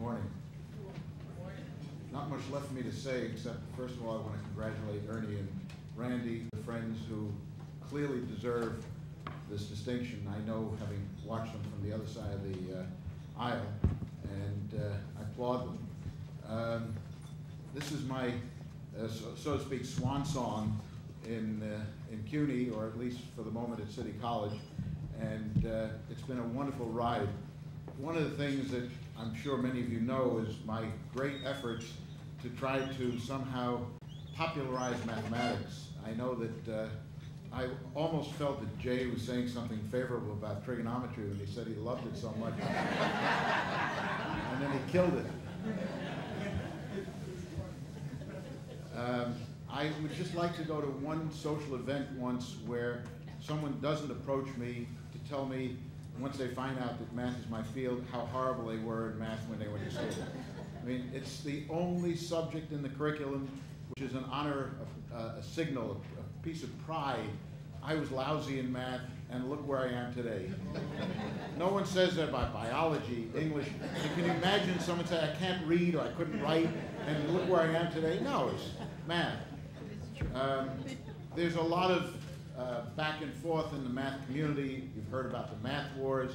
morning. Not much left for me to say, except first of all, I want to congratulate Ernie and Randy, the friends who clearly deserve this distinction. I know, having watched them from the other side of the aisle, and I applaud them. This is my, so to speak, swan song in CUNY, or at least for the moment at City College, and it's been a wonderful ride. One of the things that I'm sure many of you know is my great efforts to try to somehow popularize mathematics. I know that I almost felt that Jay was saying something favorable about trigonometry when he said he loved it so much. And then he killed it. I would just like to go to one social event once where someone doesn't approach me to tell me, once they find out that math is my field, how horrible they were in math when they went to school. I mean, it's the only subject in the curriculum which is an honor, a signal, a piece of pride. I was lousy in math, and look where I am today. No one says that about biology, English. Can you imagine someone say, I can't read or I couldn't write, and look where I am today? No, it's math. There's a lot of back and forth in the math community. You've heard about the math wars.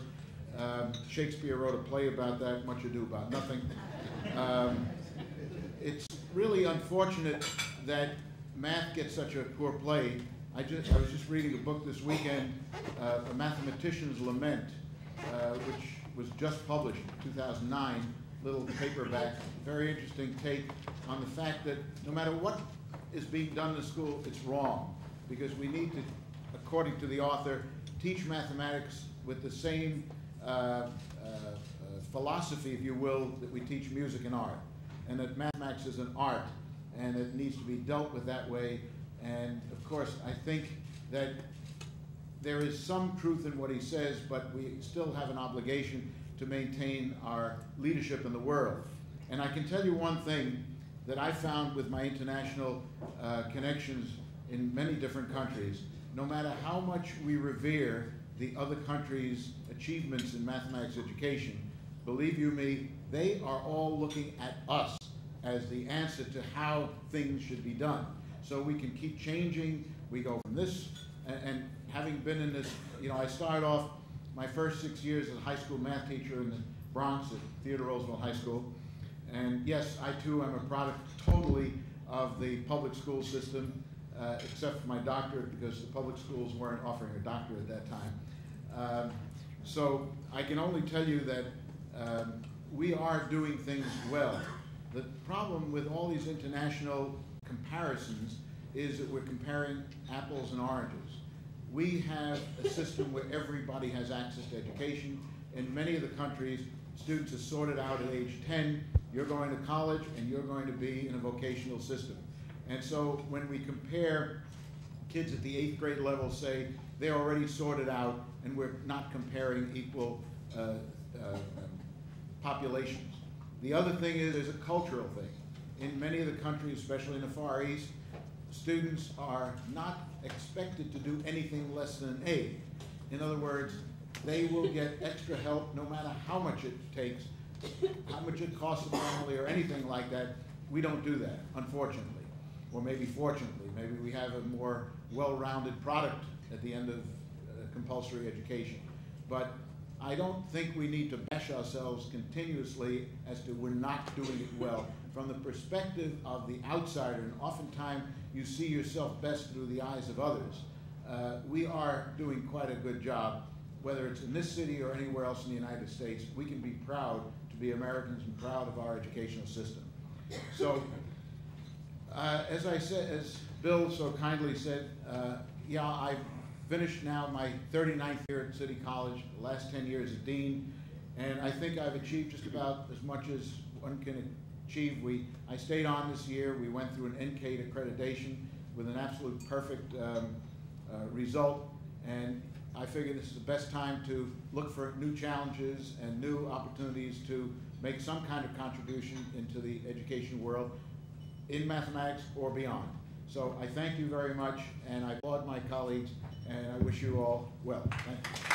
Shakespeare wrote a play about that, Much Ado About Nothing. It's really unfortunate that math gets such a poor play. I was just reading a book this weekend, A Mathematician's Lament, which was just published in 2009, little paperback, very interesting take on the fact that no matter what is being done in the school, it's wrong, because we need to, according to the author, teach mathematics with the same philosophy, if you will, that we teach music and art, and that mathematics is an art, and it needs to be dealt with that way. And of course, I think that there is some truth in what he says, but we still have an obligation to maintain our leadership in the world. And I can tell you one thing that I found with my international connections in many different countries: no matter how much we revere the other countries' achievements in mathematics education, believe you me, they are all looking at us as the answer to how things should be done. So we can keep changing. We go from this, and having been in this, you know, I started off my first 6 years as a high school math teacher in the Bronx at Theodore Roosevelt High School. And yes, I too am a product totally of the public school system, except for my doctorate, because the public schools weren't offering a doctorate at that time. So I can only tell you that we are doing things well. The problem with all these international comparisons is that we're comparing apples and oranges. We have a system where everybody has access to education. In many of the countries, students are sorted out at age 10. You're going to college and you're going to be in a vocational system. And so when we compare kids at the 8th grade level, say, they're already sorted out, and we're not comparing equal populations. The other thing is there's a cultural thing. In many of the countries, especially in the Far East, students are not expected to do anything less than an A. In other words, they will get extra help no matter how much it takes, how much it costs them normally, or anything like that. We don't do that, unfortunately. Or maybe fortunately. Maybe we have a more well-rounded product at the end of compulsory education. But I don't think we need to bash ourselves continuously as to we're not doing it well. From the perspective of the outsider, and oftentimes you see yourself best through the eyes of others, we are doing quite a good job. Whether it's in this city or anywhere else in the United States, we can be proud to be Americans and proud of our educational system. So, as I said, as Bill so kindly said, yeah, I've finished now my 39th year at City College, the last 10 years as dean, and I think I've achieved just about as much as one can achieve. I stayed on this year. We went through an NCATE accreditation with an absolute perfect result, and I figure this is the best time to look for new challenges and new opportunities to make some kind of contribution into the education world in mathematics or beyond. So I thank you very much, and I applaud my colleagues, and I wish you all well. Thank you.